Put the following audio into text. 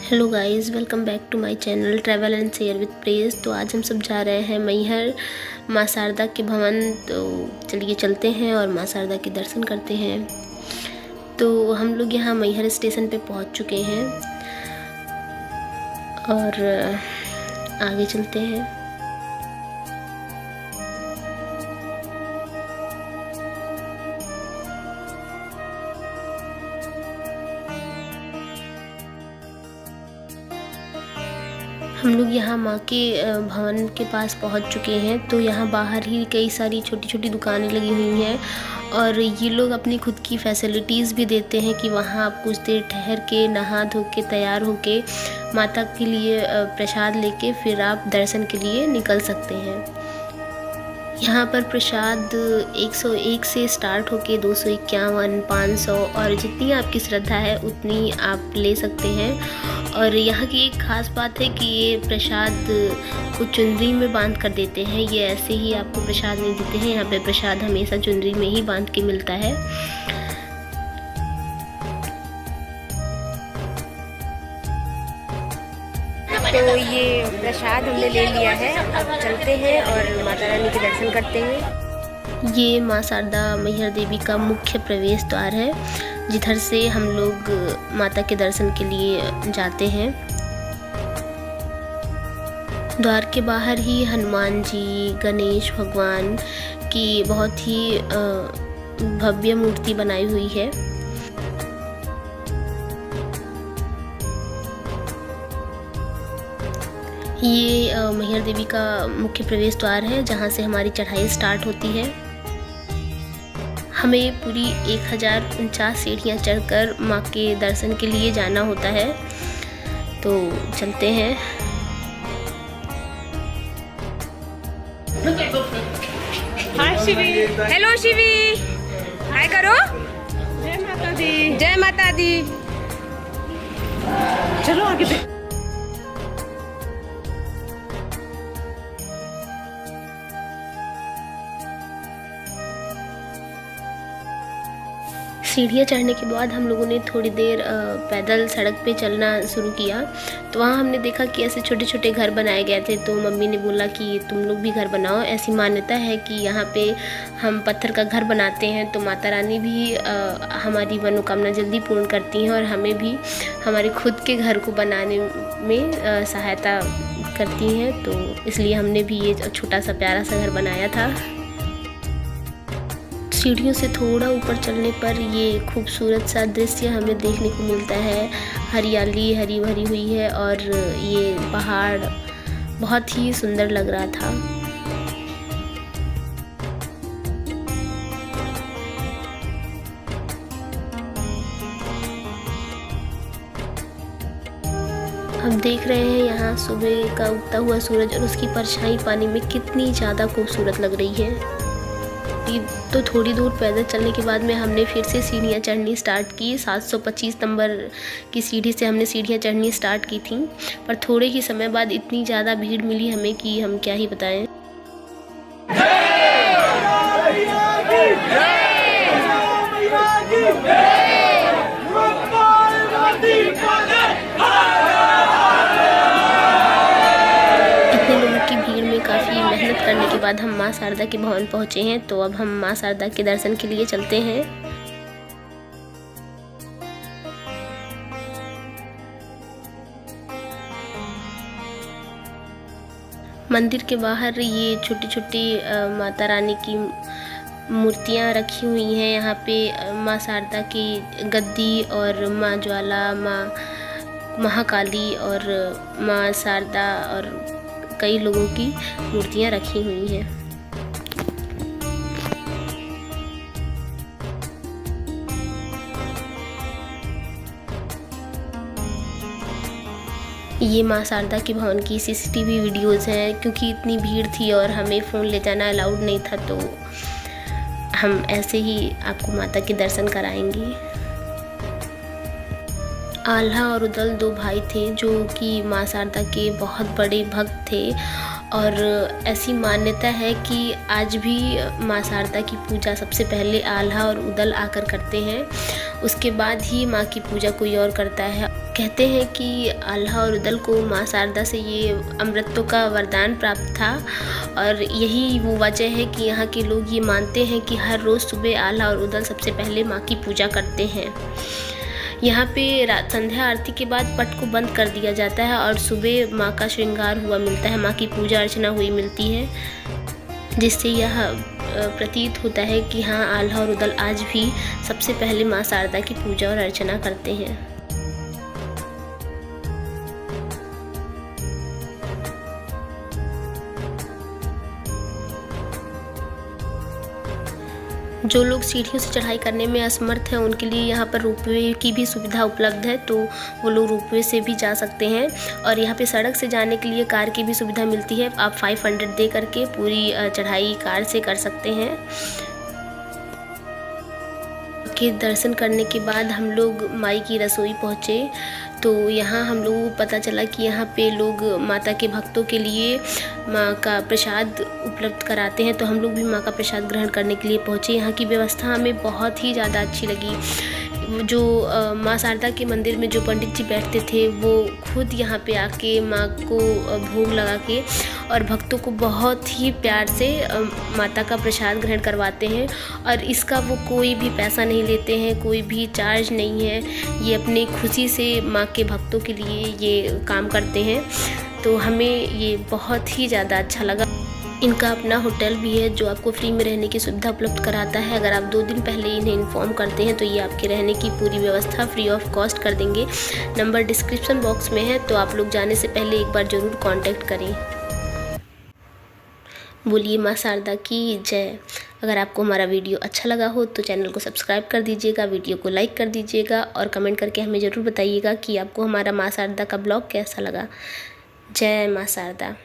Hello guys, welcome back to my channel travel and share with praise. तो आज हम सब जा रहे हैं मैहर माँ शारदा के भवन। तो चलिए चलते हैं और माँ शारदा के दर्शन करते हैं। तो हम लोग यहाँ मैहर स्टेशन पे पहुँच चुके हैं और आगे चलते हैं। हम लोग यहाँ माँ के भवन के पास पहुँच चुके हैं। तो यहाँ बाहर ही कई सारी छोटी छोटी दुकानें लगी हुई हैं और ये लोग अपनी खुद की फैसिलिटीज़ भी देते हैं कि वहाँ आप कुछ देर ठहर के नहा धो के तैयार होके माता के लिए प्रसाद लेके फिर आप दर्शन के लिए निकल सकते हैं। यहाँ पर प्रसाद 101 से स्टार्ट होके 251, 500 और जितनी आपकी श्रद्धा है उतनी आप ले सकते हैं। और यहाँ की एक ख़ास बात है कि ये प्रसाद को चुनरी में बांध कर देते हैं। ये ऐसे ही आपको प्रसाद नहीं देते हैं। यहाँ पे प्रसाद हमेशा चुनरी में ही बांध के मिलता है। तो ये प्रसाद हमने ले लिया है। अब चलते हैं और माता रानी के दर्शन करते हैं। ये माँ शारदा मैहर देवी का मुख्य प्रवेश द्वार है, जिधर से हम लोग माता के दर्शन के लिए जाते हैं। द्वार के बाहर ही हनुमान जी, गणेश भगवान की बहुत ही भव्य मूर्ति बनाई हुई है। ये मैहर देवी का मुख्य प्रवेश द्वार है, जहाँ से हमारी चढ़ाई स्टार्ट होती है। हमें पूरी 1049 सीढ़ियाँ चढ़कर माँ के दर्शन के लिए जाना होता है। तो चलते हैं। हाय शिवी, हेलो शिवी, हाय करो। जय माता दी, जय माता दी। चलो आगे पे। सीढ़ियाँ चढ़ने के बाद हम लोगों ने थोड़ी देर पैदल सड़क पे चलना शुरू किया। तो वहाँ हमने देखा कि ऐसे छोटे छोटे घर बनाए गए थे। तो मम्मी ने बोला कि तुम लोग भी घर बनाओ। ऐसी मान्यता है कि यहाँ पे हम पत्थर का घर बनाते हैं तो माता रानी भी हमारी मनोकामना जल्दी पूर्ण करती हैं और हमें भी हमारे खुद के घर को बनाने में सहायता करती हैं। तो इसलिए हमने भी ये छोटा सा प्यारा सा घर बनाया था। सीढ़ियों से थोड़ा ऊपर चलने पर ये खूबसूरत सा दृश्य हमें देखने को मिलता है। हरियाली हरी भरी हुई है और ये पहाड़ बहुत ही सुंदर लग रहा था। हम देख रहे हैं यहाँ सुबह का उगता हुआ सूरज और उसकी परछाई पानी में कितनी ज़्यादा खूबसूरत लग रही है। तो थोड़ी दूर पैदल चलने के बाद में हमने फिर से सीढ़ियाँ चढ़नी स्टार्ट की। 725 नंबर की सीढ़ी से हमने सीढ़ियाँ चढ़नी स्टार्ट की थी, पर थोड़े ही समय बाद इतनी ज़्यादा भीड़ मिली हमें कि हम क्या ही बताएं। काफ़ी मेहनत करने के बाद हम माँ शारदा के भवन पहुँचे हैं। तो अब हम माँ शारदा के दर्शन के लिए चलते हैं। मंदिर के बाहर ये छोटी छोटी माता रानी की मूर्तियाँ रखी हुई हैं। यहाँ पे माँ शारदा की गद्दी और माँ ज्वाला, माँ महाकाली और माँ शारदा और कई लोगों की मूर्तियाँ रखी हुई हैं। ये माँ शारदा के भवन की सीसीटीवी वीडियोज़ हैं। क्योंकि इतनी भीड़ थी और हमें फ़ोन ले जाना अलाउड नहीं था, तो हम ऐसे ही आपको माता के दर्शन कराएंगे। आल्हा और उदल दो भाई थे जो कि माँ शारदा के बहुत बड़े भक्त थे और ऐसी मान्यता है कि आज भी माँ शारदा की पूजा सबसे पहले आल्हा और उदल आकर करते हैं, उसके बाद ही माँ की पूजा कोई और करता है। कहते हैं कि आल्हा और उदल को माँ शारदा से ये अमृतों का वरदान प्राप्त था और यही वो वजह है कि यहाँ के लोग ये मानते हैं कि हर रोज़ सुबह आल्हा और उदल सबसे पहले माँ की पूजा करते हैं। यहाँ पे संध्या आरती के बाद पट को बंद कर दिया जाता है और सुबह माँ का श्रृंगार हुआ मिलता है, माँ की पूजा अर्चना हुई मिलती है, जिससे यह प्रतीत होता है कि हाँ, आल्हा और उदल आज भी सबसे पहले माँ शारदा की पूजा और अर्चना करते हैं। जो लोग सीढ़ियों से चढ़ाई करने में असमर्थ हैं उनके लिए यहाँ पर रोपवे की भी सुविधा उपलब्ध है, तो वो लोग रोपवे से भी जा सकते हैं। और यहाँ पे सड़क से जाने के लिए कार की भी सुविधा मिलती है, आप 500 दे करके पूरी चढ़ाई कार से कर सकते हैं। के दर्शन करने के बाद हम लोग माई की रसोई पहुँचे, तो यहाँ हम लोगों को पता चला कि यहाँ पे लोग माता के भक्तों के लिए माँ का प्रसाद उपलब्ध कराते हैं, तो हम लोग भी माँ का प्रसाद ग्रहण करने के लिए पहुँचे। यहाँ की व्यवस्था हमें बहुत ही ज़्यादा अच्छी लगी। जो माँ शारदा के मंदिर में जो पंडित जी बैठते थे वो खुद यहाँ पे आके माँ को भोग लगा के और भक्तों को बहुत ही प्यार से माता का प्रसाद ग्रहण करवाते हैं और इसका वो कोई भी पैसा नहीं लेते हैं, कोई भी चार्ज नहीं है। ये अपनी खुशी से माँ के भक्तों के लिए ये काम करते हैं, तो हमें ये बहुत ही ज़्यादा अच्छा लगा। इनका अपना होटल भी है जो आपको फ्री में रहने की सुविधा उपलब्ध कराता है। अगर आप 2 दिन पहले इन्हें इन्फॉर्म करते हैं तो ये आपके रहने की पूरी व्यवस्था फ्री ऑफ कॉस्ट कर देंगे। नंबर डिस्क्रिप्शन बॉक्स में है, तो आप लोग जाने से पहले एक बार ज़रूर कांटेक्ट करें। बोलिए माँ शारदा की जय। अगर आपको हमारा वीडियो अच्छा लगा हो तो चैनल को सब्सक्राइब कर दीजिएगा, वीडियो को लाइक कर दीजिएगा और कमेंट करके हमें ज़रूर बताइएगा कि आपको हमारा माँ शारदा का ब्लॉग कैसा लगा। जय माँ शारदा।